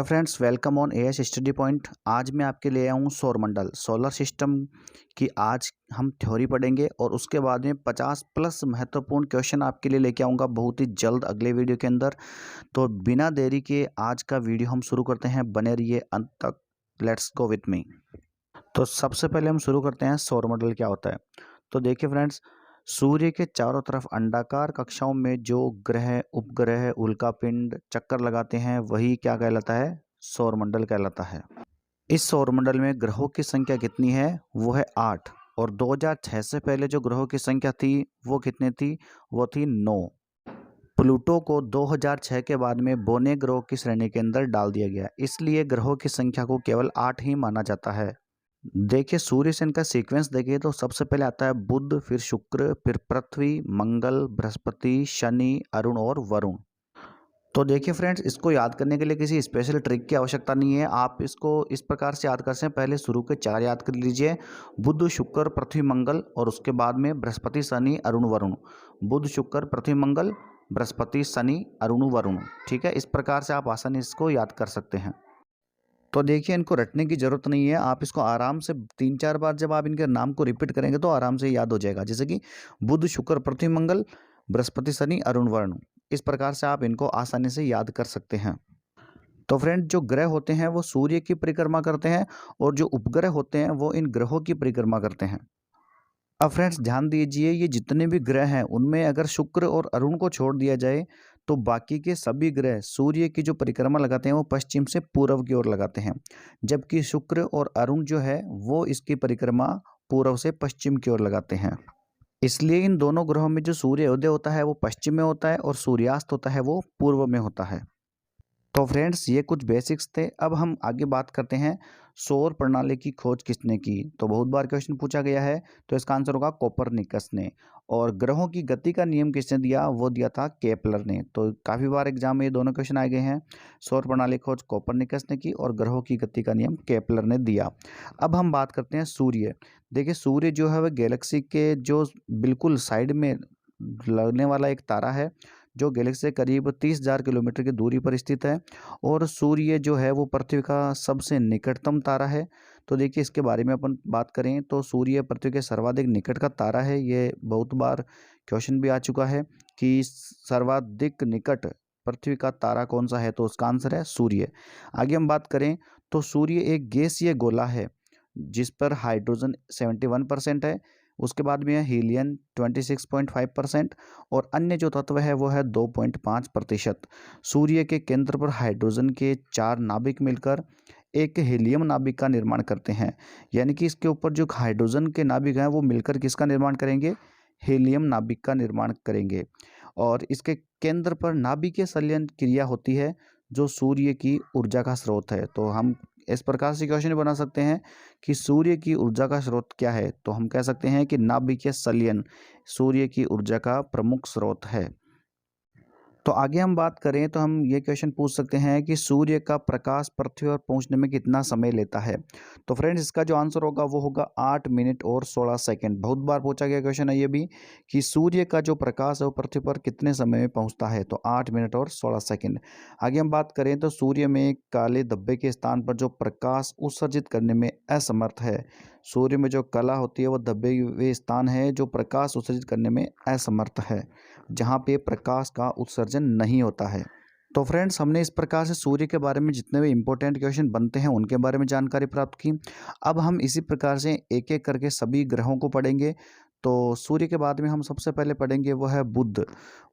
Hello friends, welcome on as study point. आज मैं आपके लिए आया हूँ सौरमंडल सोलर सिस्टम की। आज हम थ्योरी पढ़ेंगे और उसके बाद में 50 प्लस महत्वपूर्ण क्वेश्चन आपके लिए लेके आऊँगा बहुत ही जल्द अगले वीडियो के अंदर। तो बिना देरी के आज का वीडियो हम शुरू करते हैं, बने रहिए अंत तक। Let's go with me. तो सबसे पहले हम शुरू करते हैं सौरमंडल क्या होता है। तो देखिए फ्रेंड्स, सूर्य के चारों तरफ अंडाकार कक्षाओं में जो ग्रह, उपग्रह, उल्कापिंड चक्कर लगाते हैं वही क्या कहलाता है? सौरमंडल कहलाता है। इस सौरमंडल में ग्रहों की संख्या कितनी है? वो है 8। और 2006 से पहले जो ग्रहों की संख्या थी वो कितनी थी? वो थी 9। प्लूटो को 2006 के बाद में बौने ग्रहों की श्रेणी के अंदर डाल दिया गया, इसलिए ग्रहों की संख्या को केवल 8 ही माना जाता है। देखिए सूर्य से इनका सीक्वेंस देखिए तो सबसे पहले आता है बुध, फिर शुक्र, फिर पृथ्वी, मंगल, बृहस्पति, शनि, अरुण और वरुण। तो देखिए फ्रेंड्स, इसको याद करने के लिए किसी स्पेशल ट्रिक की आवश्यकता नहीं है। आप इसको इस प्रकार से याद कर सकते हैं। पहले शुरू के 4 याद कर लीजिए, बुध, शुक्र, पृथ्वी, मंगल, और उसके बाद में बृहस्पति, शनि, अरुण, वरुण। बुध, शुक्र, पृथ्वी, मंगल, बृहस्पति, शनि, अरुण, वरुण। ठीक है, इस प्रकार से आप आसानी इसको याद कर सकते हैं। तो देखिए इनको रटने की ज़रूरत नहीं है, आप इसको आराम से 3-4 बार जब आप इनके नाम को रिपीट करेंगे तो आराम से याद हो जाएगा। जैसे कि बुध, शुक्र, पृथ्वी, मंगल, बृहस्पति, शनि, अरुण, वरुण। इस प्रकार से आप इनको आसानी से याद कर सकते हैं। तो फ्रेंड, जो ग्रह होते हैं वो सूर्य की परिक्रमा करते हैं और जो उपग्रह होते हैं वो इन ग्रहों की परिक्रमा करते हैं। अब फ्रेंड्स ध्यान दीजिए, ये जितने भी ग्रह हैं उनमें अगर शुक्र और अरुण को छोड़ दिया जाए तो बाकी के सभी ग्रह सूर्य की जो परिक्रमा लगाते हैं वो पश्चिम से पूर्व की ओर लगाते हैं, जबकि शुक्र और अरुण जो है वो इसकी परिक्रमा पूर्व से पश्चिम की ओर लगाते हैं। इसलिए इन दोनों ग्रहों में जो सूर्योदय होता है वो पश्चिम में होता है और सूर्यास्त होता है वो पूर्व में होता है। तो फ्रेंड्स, ये कुछ बेसिक्स थे। अब हम आगे बात करते हैं सौर प्रणाली की खोज किसने की। तो बहुत बार क्वेश्चन पूछा गया है, तो इसका आंसर होगा कोपरनिकस ने। और ग्रहों की गति का नियम किसने दिया? वो दिया था केपलर ने। तो काफ़ी बार एग्जाम में ये दोनों क्वेश्चन आए गए हैं। सौर प्रणाली खोज कोपरनिकस ने की और ग्रहों की गति का नियम केपलर ने दिया। अब हम बात करते हैं सूर्य। देखिए सूर्य जो है वह गैलेक्सी के जो बिल्कुल साइड में लगने वाला एक तारा है, जो गैलेक्सी से करीब 30,000 किलोमीटर की दूरी पर स्थित है। और सूर्य जो है वो पृथ्वी का सबसे निकटतम तारा है। तो देखिए इसके बारे में अपन बात करें तो सूर्य पृथ्वी के सर्वाधिक निकट का तारा है। ये बहुत बार क्वेश्चन भी आ चुका है कि सर्वाधिक निकट पृथ्वी का तारा कौन सा है, तो उसका आंसर है सूर्य। आगे हम बात करें तो सूर्य एक गैसीय गोला है जिस पर हाइड्रोजन 71% है, उसके बाद में है हीलियम 26.5% और अन्य जो तत्व है वो है 2.5%। सूर्य के केंद्र पर हाइड्रोजन के 4 नाभिक मिलकर एक हीलियम नाभिक का निर्माण करते हैं। यानी कि इसके ऊपर जो हाइड्रोजन के नाभिक हैं वो मिलकर किसका निर्माण करेंगे? हीलियम नाभिक का निर्माण करेंगे। और इसके केंद्र पर नाभिकीय संलयन क्रिया होती है जो सूर्य की ऊर्जा का स्रोत है। तो हम इस प्रकार से क्वेश्चन बना सकते हैं कि सूर्य की ऊर्जा का स्रोत क्या है, तो हम कह सकते हैं कि नाभिकीय संलयन सूर्य की ऊर्जा का प्रमुख स्रोत है। तो आगे हम बात करें तो हम ये क्वेश्चन पूछ सकते हैं कि सूर्य का प्रकाश पृथ्वी पर पहुंचने में कितना समय लेता है। तो फ्रेंड्स, इसका जो आंसर होगा वो होगा 8 मिनट और 16 सेकंड। बहुत बार पूछा गया क्वेश्चन है ये भी कि सूर्य का जो प्रकाश है वो पृथ्वी पर कितने समय में पहुंचता है, तो 8 मिनट और 16 सेकंड। आगे हम बात करें तो सूर्य में काले धब्बे के स्थान पर जो प्रकाश उत्सर्जित करने में असमर्थ है। सूर्य में जो कला होती है वो धब्बे वे स्थान है जो प्रकाश उत्सर्जित करने में असमर्थ है, जहाँ पे प्रकाश का उत्सर्जन नहीं होता है। तो फ्रेंड्स, हमने इस प्रकार से सूर्य के बारे में जितने भी इंपॉर्टेंट क्वेश्चन बनते हैं उनके बारे में जानकारी प्राप्त की। अब हम इसी प्रकार से एक एक करके सभी ग्रहों को पढ़ेंगे। तो सूर्य के बाद में हम सबसे पहले पढ़ेंगे वो है बुध।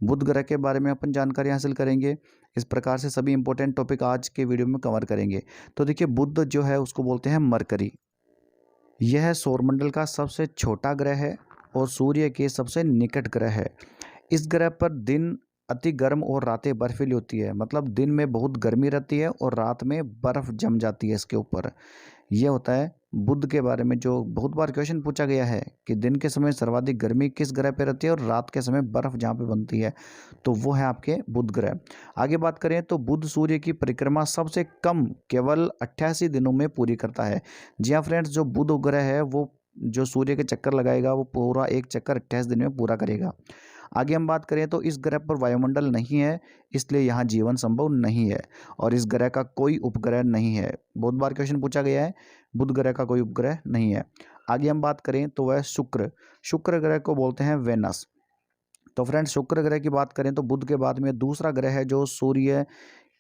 बुध ग्रह के बारे में अपन जानकारी हासिल करेंगे। इस प्रकार से सभी इंपॉर्टेंट टॉपिक आज के वीडियो में कवर करेंगे। तो देखिए बुध जो है उसको बोलते हैं मरकरी। यह सौरमंडल का सबसे छोटा ग्रह है और सूर्य के सबसे निकट ग्रह है। इस ग्रह पर दिन अति गर्म और रातें बर्फीली होती है, मतलब दिन में बहुत गर्मी रहती है और रात में बर्फ जम जाती है इसके ऊपर। यह होता है बुध के बारे में, जो बहुत बार क्वेश्चन पूछा गया है कि दिन के समय सर्वाधिक गर्मी किस ग्रह पे रहती है और रात के समय बर्फ जहाँ पे बनती है, तो वो है आपके बुध ग्रह। आगे बात करें तो बुध सूर्य की परिक्रमा सबसे कम केवल 88 दिनों में पूरी करता है। जी हाँ फ्रेंड्स, जो बुध ग्रह है वो जो सूर्य के चक्कर लगाएगा वो पूरा एक चक्कर 28 दिन में पूरा करेगा। आगे हम बात करें तो इस ग्रह पर वायुमंडल नहीं है, इसलिए यहाँ जीवन संभव नहीं है और इस ग्रह का कोई उपग्रह नहीं है। बहुत बार क्वेश्चन पूछा गया है, बुध ग्रह का कोई उपग्रह नहीं है। आगे हम बात करें तो वह शुक्र ग्रह को बोलते हैं वेनस। तो फ्रेंड्स, शुक्र ग्रह की बात करें तो बुध के बाद में दूसरा ग्रह है जो सूर्य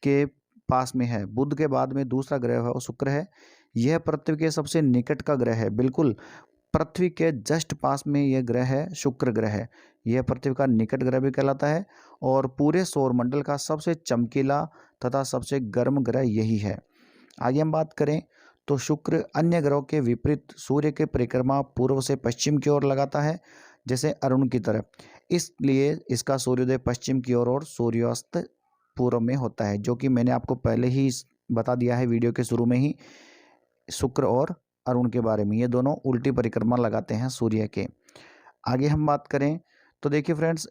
के पास में है। बुध के बाद में दूसरा ग्रह है वो शुक्र है। यह पृथ्वी के सबसे निकट का ग्रह है, बिल्कुल पृथ्वी के जस्ट पास में यह ग्रह है, शुक्र ग्रह है। यह पृथ्वी का निकट ग्रह भी कहलाता है और पूरे सौरमंडल का सबसे चमकीला तथा सबसे गर्म ग्रह यही है। आगे हम बात करें तो शुक्र अन्य ग्रहों के विपरीत सूर्य के परिक्रमा पूर्व से पश्चिम की ओर लगाता है, जैसे अरुण की तरह। इसलिए इसका सूर्योदय पश्चिम की ओर और सूर्यास्त पूर्व में होता है, जो कि मैंने आपको पहले ही बता दिया है वीडियो के शुरू में ही, शुक्र और अरुण के बारे में। ये दोनों उल्टी परिक्रमा लगाते हैं सूर्य के। आगे हम बात करें तो देखिए फ्रेंड्स,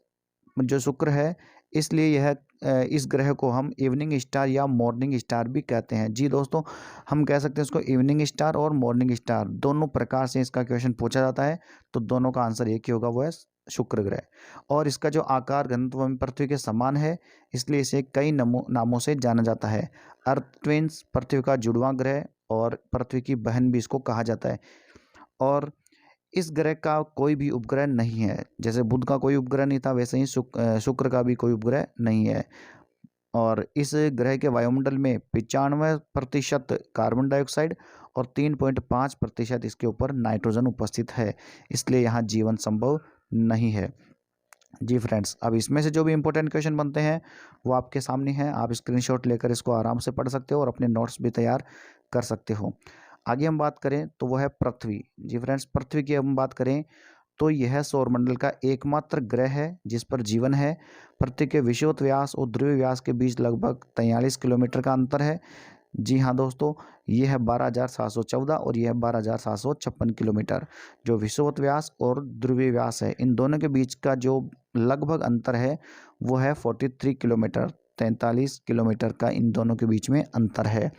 जो शुक्र है इसलिए यह इस ग्रह को हम इवनिंग स्टार या मॉर्निंग स्टार भी कहते हैं। जी दोस्तों, हम कह सकते हैं इसको इवनिंग स्टार और मॉर्निंग स्टार, दोनों प्रकार से इसका क्वेश्चन पूछा जाता है, तो दोनों का आंसर एक ही होगा, वो है शुक्र ग्रह। और इसका जो आकार घनत्व में पृथ्वी के समान है, इसलिए इसे कई नामों से जाना जाता है। अर्थ ट्विंस, पृथ्वी का जुड़वां ग्रह और पृथ्वी की बहन भी इसको कहा जाता है। और इस ग्रह का कोई भी उपग्रह नहीं है, जैसे बुध का कोई उपग्रह नहीं था वैसे ही शुक्र का भी कोई उपग्रह नहीं है। और इस ग्रह के वायुमंडल में 95% कार्बन डाइऑक्साइड और 3.5% इसके ऊपर नाइट्रोजन उपस्थित है, इसलिए यहाँ जीवन संभव नहीं है। जी फ्रेंड्स, अब इसमें से जो भी इंपॉर्टेंट क्वेश्चन बनते हैं वो आपके सामने हैं, आप स्क्रीनशॉट लेकर इसको आराम से पढ़ सकते हो और अपने नोट्स भी तैयार कर सकते हो। आगे हम बात करें तो वह है पृथ्वी। जी फ्रेंड्स, पृथ्वी की हम बात करें तो यह सौरमंडल का एकमात्र ग्रह है जिस पर जीवन है। पृथ्वी के विषुवत व्यास और ध्रुवीय व्यास के बीच लगभग 43 किलोमीटर का अंतर है। जी हाँ दोस्तों, यह है 12,714 और यह है 12,756 किलोमीटर। जो विषुवत व्यास और ध्रुवीय व्यास है, इन दोनों के बीच का जो लगभग अंतर है वो है 43 किलोमीटर, 43 किलोमीटर का इन दोनों के बीच में अंतर है।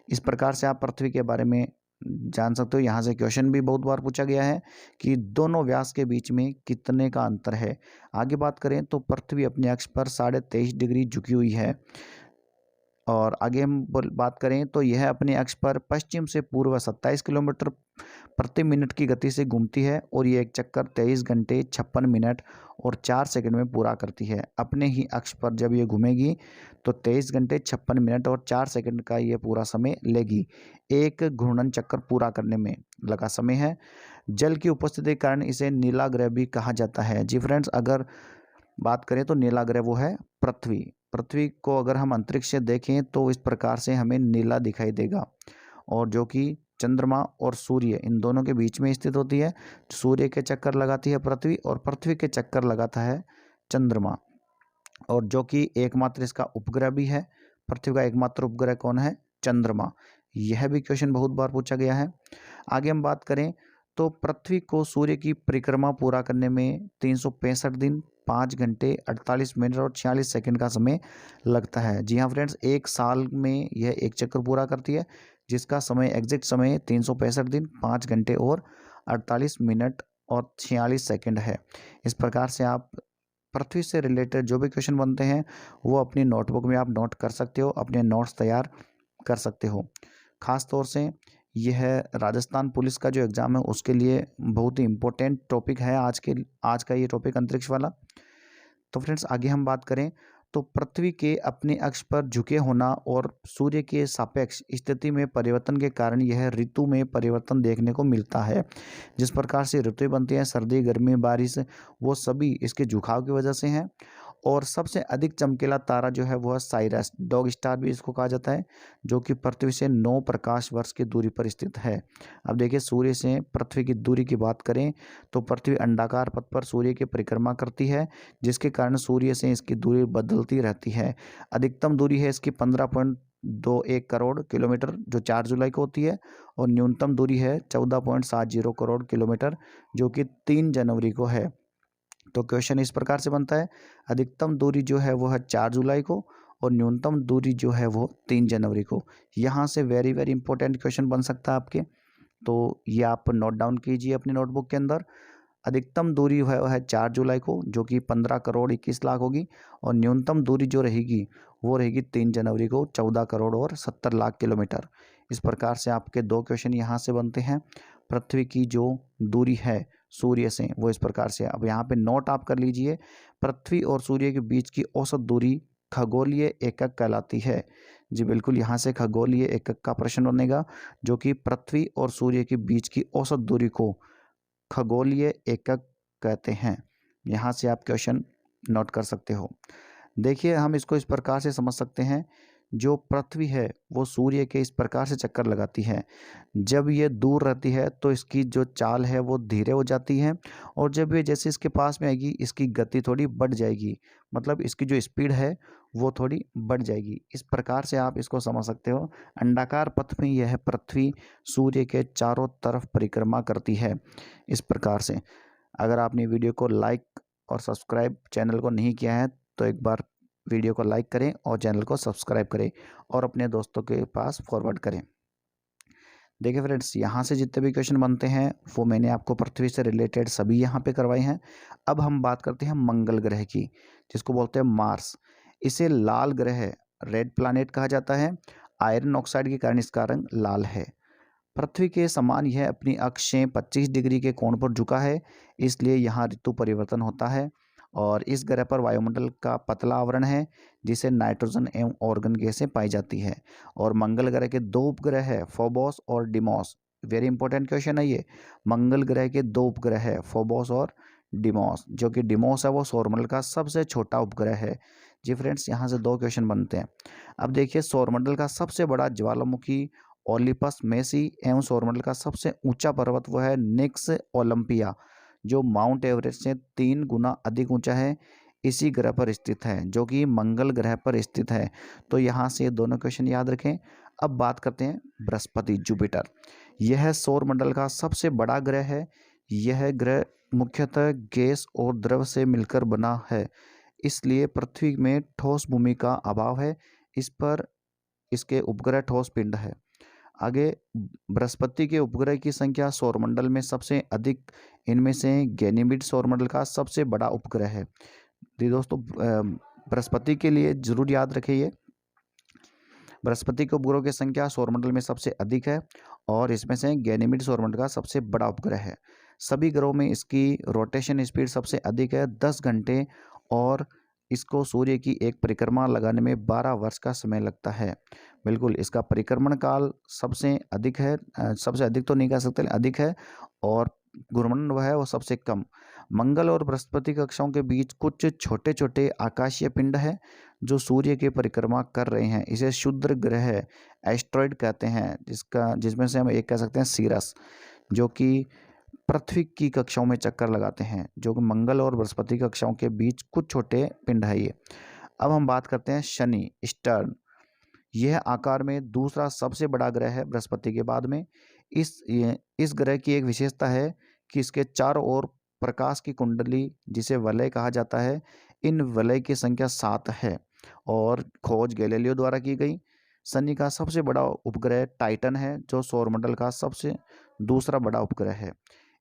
इस प्रकार से आप पृथ्वी के बारे में जान सकते हो। यहाँ से क्वेश्चन भी बहुत बार पूछा गया है कि दोनों व्यास के बीच में कितने का अंतर है। आगे बात करें तो पृथ्वी अपने अक्ष पर 23.5 डिग्री झुकी हुई है। और आगे हम बात करें तो यह अपने अक्ष पर पश्चिम से पूर्व 27 किलोमीटर प्रति मिनट की गति से घूमती है और ये एक चक्कर 23 घंटे 56 मिनट और 4 सेकंड में पूरा करती है। अपने ही अक्ष पर जब ये घूमेगी तो 23 घंटे 56 मिनट और 4 सेकंड का ये पूरा समय लेगी। एक घूर्णन चक्कर पूरा करने में लगा समय है। जल की उपस्थिति के कारण इसे नीला ग्रह भी कहा जाता है। जी फ्रेंड्स, अगर बात करें तो नीला ग्रह वो है पृथ्वी। पृथ्वी को अगर हम अंतरिक्ष से देखें तो इस प्रकार से हमें नीला दिखाई देगा, और जो कि चंद्रमा और सूर्य इन दोनों के बीच में स्थित होती है। सूर्य के चक्कर लगाती है पृथ्वी और पृथ्वी के चक्कर लगाता है चंद्रमा, और जो कि एकमात्र इसका उपग्रह भी है। पृथ्वी का एकमात्र उपग्रह कौन है? चंद्रमा। यह भी क्वेश्चन बहुत बार पूछा गया है। आगे हम बात करें तो पृथ्वी को सूर्य की परिक्रमा पूरा करने में 365 दिन 5 घंटे 48 मिनट और 46 सेकंड का समय लगता है। जी हाँ फ्रेंड्स, एक साल में यह एक चक्कर पूरा करती है, जिसका समय एग्जैक्ट समय 365 दिन 5 घंटे और 48 मिनट और 46 सेकंड है। इस प्रकार से आप पृथ्वी से रिलेटेड जो भी क्वेश्चन बनते हैं वो अपनी नोटबुक में आप नोट कर सकते हो, अपने नोट्स तैयार कर सकते हो। ख़ास तौर से यह राजस्थान पुलिस का जो एग्ज़ाम है उसके लिए बहुत ही इम्पोर्टेंट टॉपिक है आज का ये टॉपिक अंतरिक्ष वाला। तो फ्रेंड्स, आगे हम बात करें तो पृथ्वी के अपने अक्ष पर झुके होना और सूर्य के सापेक्ष स्थिति में परिवर्तन के कारण यह ऋतु में परिवर्तन देखने को मिलता है। जिस प्रकार से ऋतुएं बनती हैं, सर्दी, गर्मी, बारिश, वो सभी इसके झुकाव की वजह से हैं। और सबसे अधिक चमकीला तारा जो है वह साइरस, डॉग स्टार भी इसको कहा जाता है, जो कि पृथ्वी से 9 प्रकाश वर्ष की दूरी पर स्थित है। अब देखिए, सूर्य से पृथ्वी की दूरी की बात करें तो पृथ्वी अंडाकार पथ पर सूर्य की परिक्रमा करती है, जिसके कारण सूर्य से इसकी दूरी बदलती रहती है। अधिकतम दूरी है इसकी 15.21 करोड़ किलोमीटर, जो 4 जुलाई को होती है, और न्यूनतम दूरी है 14.70 करोड़ किलोमीटर, जो कि 3 जनवरी को है। तो क्वेश्चन इस प्रकार से बनता है, अधिकतम दूरी जो है वो है 4 जुलाई को और न्यूनतम दूरी जो है वो 3 जनवरी को। यहाँ से वेरी वेरी इंपॉर्टेंट क्वेश्चन बन सकता है आपके, तो ये आप नोट डाउन कीजिए अपनी नोटबुक के अंदर। अधिकतम दूरी है वह है 4 जुलाई को, जो कि 15 करोड़ 21 लाख होगी, और न्यूनतम दूरी जो रहेगी वो रहेगी 3 जनवरी को 14 करोड़ और 70 लाख किलोमीटर। इस प्रकार से आपके 2 क्वेश्चन यहाँ से बनते हैं। पृथ्वी की जो दूरी है सूर्य से वो इस प्रकार से। अब यहाँ पे नोट आप कर लीजिए, पृथ्वी और सूर्य के बीच की औसत दूरी खगोलीय एकक कहलाती है। जी बिल्कुल, यहाँ से खगोलीय एकक का प्रश्न बनेगा, जो कि पृथ्वी और सूर्य के बीच की औसत दूरी को खगोलीय एकक कहते हैं। यहाँ से आप क्वेश्चन नोट कर सकते हो। देखिए, हम इसको इस प्रकार से समझ सकते हैं, जो पृथ्वी है वो सूर्य के इस प्रकार से चक्कर लगाती है। जब ये दूर रहती है तो इसकी जो चाल है वो धीरे हो जाती है, और जब ये जैसे इसके पास में आएगी इसकी गति थोड़ी बढ़ जाएगी, मतलब इसकी जो स्पीड है वो थोड़ी बढ़ जाएगी। इस प्रकार से आप इसको समझ सकते हो। अंडाकार पथ में यह पृथ्वी सूर्य के चारों तरफ परिक्रमा करती है। इस प्रकार से अगर आपने वीडियो को लाइक और सब्सक्राइब चैनल को नहीं किया है तो एक बार वीडियो को लाइक करें और चैनल को सब्सक्राइब करें और अपने दोस्तों के पास फॉरवर्ड करें। देखिए फ्रेंड्स, यहाँ से जितने भी क्वेश्चन बनते हैं वो मैंने आपको पृथ्वी से रिलेटेड सभी यहाँ पे करवाए हैं। अब हम बात करते हैं मंगल ग्रह की, जिसको बोलते हैं मार्स। इसे लाल ग्रह, रेड प्लैनेट कहा जाता है। आयरन ऑक्साइड के कारण इसका रंग लाल है। पृथ्वी के समान यह अपनी अक्ष से 25 डिग्री के कोण पर झुका है, इसलिए यहाँ ऋतु परिवर्तन होता है। और इस ग्रह पर वायुमंडल का पतला आवरण है, जिसे नाइट्रोजन एवं ऑर्गन गैसें पाई जाती है। और मंगल ग्रह के 2 उपग्रह है, फोबोस और डिमोस। वेरी इंपॉर्टेंट क्वेश्चन है ये। मंगल ग्रह के 2 उपग्रह है, फोबोस और डिमोस, जो कि डिमोस है वो सौरमंडल का सबसे छोटा उपग्रह है। जी फ्रेंड्स, यहाँ से 2 क्वेश्चन बनते हैं। अब देखिए, सौरमंडल का सबसे बड़ा ज्वालामुखी ओलिपस मेसी एवं सौरमंडल का सबसे ऊंचा पर्वत वो है निक्स ओलंपिया, जो माउंट एवरेस्ट से 3 गुना अधिक ऊंचा है। इसी ग्रह पर स्थित है, जो कि मंगल ग्रह पर स्थित है। तो यहाँ से दोनों क्वेश्चन याद रखें। अब बात करते हैं बृहस्पति, जुपिटर। यह सौरमंडल का सबसे बड़ा ग्रह है। यह ग्रह मुख्यतः गैस और द्रव से मिलकर बना है, इसलिए पृथ्वी में ठोस भूमि का अभाव है। इस पर इसके उपग्रह ठोस पिंड है। आगे, बृहस्पति के उपग्रह की संख्या सौरमंडल में सबसे अधिक। इनमें से गैनीमेड सौरमंडल का सबसे बड़ा उपग्रह है। तो दोस्तों, बृहस्पति के लिए जरूर याद रखिए, बृहस्पति के उपग्रहों की संख्या सौरमंडल में सबसे अधिक है, और इसमें से गैनीमेड सौरमंडल का सबसे बड़ा उपग्रह है। सभी ग्रहों में इसकी रोटेशन स्पीड सबसे अधिक है, 10 घंटे, और इसको सूर्य की एक परिक्रमा लगाने में 12 वर्ष का समय लगता है। बिल्कुल, इसका परिक्रमण काल सबसे अधिक है, सबसे अधिक तो नहीं कह सकते, अधिक है, और घूर्णन वह है वो सबसे कम। मंगल और बृहस्पति कक्षाओं के बीच कुछ छोटे छोटे आकाशीय पिंड है जो सूर्य की परिक्रमा कर रहे हैं। इसे क्षुद्र ग्रह एस्ट्रॉइड कहते हैं, जिसमें से हम एक कह सकते हैं सीरस, जो कि पृथ्वी की कक्षाओं में चक्कर लगाते हैं, जो कि मंगल और बृहस्पति कक्षाओं के बीच कुछ छोटे पिंड है ये। अब हम बात करते हैं शनि, स्टर्न। यह आकार में दूसरा सबसे बड़ा ग्रह है बृहस्पति के बाद में। इस ग्रह की एक विशेषता है कि इसके चारों ओर प्रकाश की कुंडली, जिसे वलय कहा जाता है, इन वलय की संख्या 7 है, और खोज गैलीलियो द्वारा की गई। शनि का सबसे बड़ा उपग्रह टाइटन है, जो सौरमंडल का सबसे दूसरा बड़ा उपग्रह है।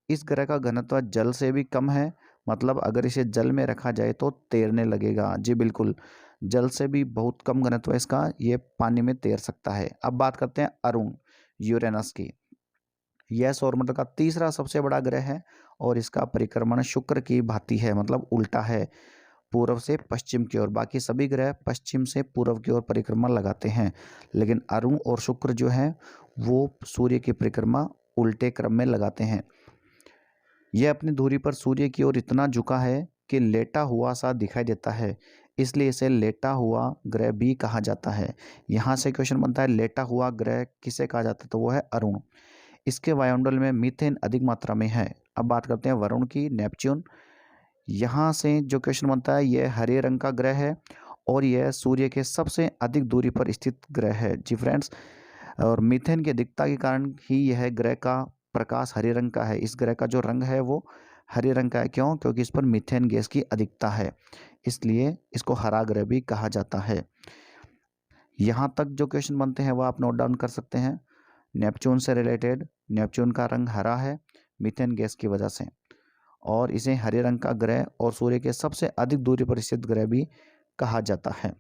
इस ग्रह का घनत्व जल से भी कम है, मतलब अगर इसे जल में रखा जाए तो तैरने लगेगा। जी बिल्कुल, जल से भी बहुत कम घनत्व है इसका, ये पानी में तैर सकता है। अब बात करते हैं अरुण, यूरेनस की। यह सौरमंडल का तीसरा सबसे बड़ा ग्रह है, और इसका परिक्रमण शुक्र की भांति है, मतलब उल्टा है, पूर्व से पश्चिम की ओर। बाकी सभी ग्रह पश्चिम से पूर्व की ओर परिक्रमा लगाते हैं, लेकिन अरुण और शुक्र जो है वो सूर्य की परिक्रमा उल्टे क्रम में लगाते हैं। यह अपनी धुरी पर सूर्य की ओर इतना झुका है कि लेटा हुआ सा दिखाई देता है, इसलिए इसे लेटा हुआ ग्रह भी कहा जाता है। यहाँ से क्वेश्चन बनता है, लेटा हुआ ग्रह किसे कहा जाता है, तो वो है अरुण। इसके वायुमंडल में मीथेन अधिक मात्रा में है। अब बात करते हैं वरुण की, नेपच्यून। यहाँ से जो क्वेश्चन बनता है, यह हरे रंग का ग्रह है, और यह सूर्य के सबसे अधिक दूरी पर स्थित ग्रह है। जी फ्रेंड्स, और मीथेन की अधिकता के कारण ही यह ग्रह का प्रकाश हरे रंग का है। इस ग्रह का जो रंग है वो हरे रंग का है। क्यों? क्योंकि इस पर मीथेन गैस की अधिकता है, इसलिए इसको हरा ग्रह भी कहा जाता है। यहाँ तक जो क्वेश्चन बनते हैं वो आप नोट डाउन कर सकते हैं। नेपच्यून से रिलेटेड, नेपच्यून का रंग हरा है मीथेन गैस की वजह से। और इसे हरे रंग का ग्रह और सूर्य के सबसे अधिक दूरी पर स्थित ग्रह भी कहा जाता है।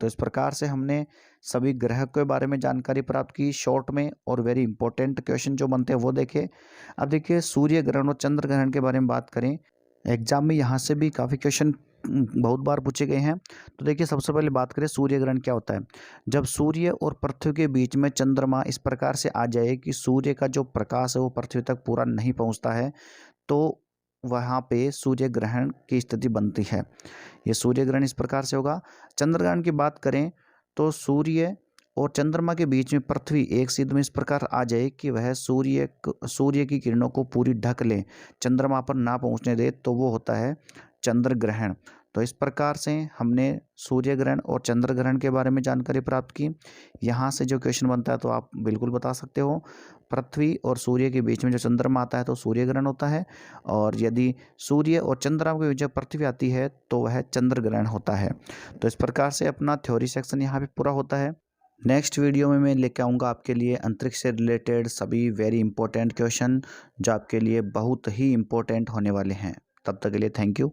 तो इस प्रकार से हमने सभी ग्रह के बारे में जानकारी प्राप्त की शॉर्ट में, और वेरी इंपॉर्टेंट क्वेश्चन जो बनते हैं वो देखे। अब देखिए सूर्य ग्रहण और चंद्र ग्रहण के बारे में बात करें, एग्जाम में यहाँ से भी काफ़ी क्वेश्चन बहुत बार पूछे गए हैं। तो देखिए सबसे पहले बात करें सूर्य ग्रहण क्या होता है। जब सूर्य और पृथ्वी के बीच में चंद्रमा इस प्रकार से आ जाए कि सूर्य का जो प्रकाश है वो पृथ्वी तक पूरा नहीं पहुँचता है, तो वहाँ पे सूर्य ग्रहण की स्थिति बनती है। ये सूर्य ग्रहण इस प्रकार से होगा। चंद्र ग्रहण की बात करें तो सूर्य और चंद्रमा के बीच में पृथ्वी एक सिद्ध में इस प्रकार आ जाए कि वह सूर्य की किरणों को पूरी ढक ले, चंद्रमा पर ना पहुंचने दे, तो वो होता है चंद्र ग्रहण। तो इस प्रकार से हमने सूर्य ग्रहण और चंद्र ग्रहण के बारे में जानकारी प्राप्त की। यहाँ से जो क्वेश्चन बनता है तो आप बिल्कुल बता सकते हो, पृथ्वी और सूर्य के बीच में जो चंद्रमा आता है तो सूर्य ग्रहण होता है, और यदि सूर्य और चंद्रमा के बीच में पृथ्वी आती है तो वह चंद्र ग्रहण होता है। तो इस प्रकार से अपना थ्योरी सेक्शन यहाँ पे पूरा होता है। नेक्स्ट वीडियो में मैं लेके आऊँगा आपके लिए अंतरिक्ष से रिलेटेड सभी वेरी इंपॉर्टेंट क्वेश्चन जो आपके लिए बहुत ही इंपॉर्टेंट होने वाले हैं। तब तक के लिए थैंक यू।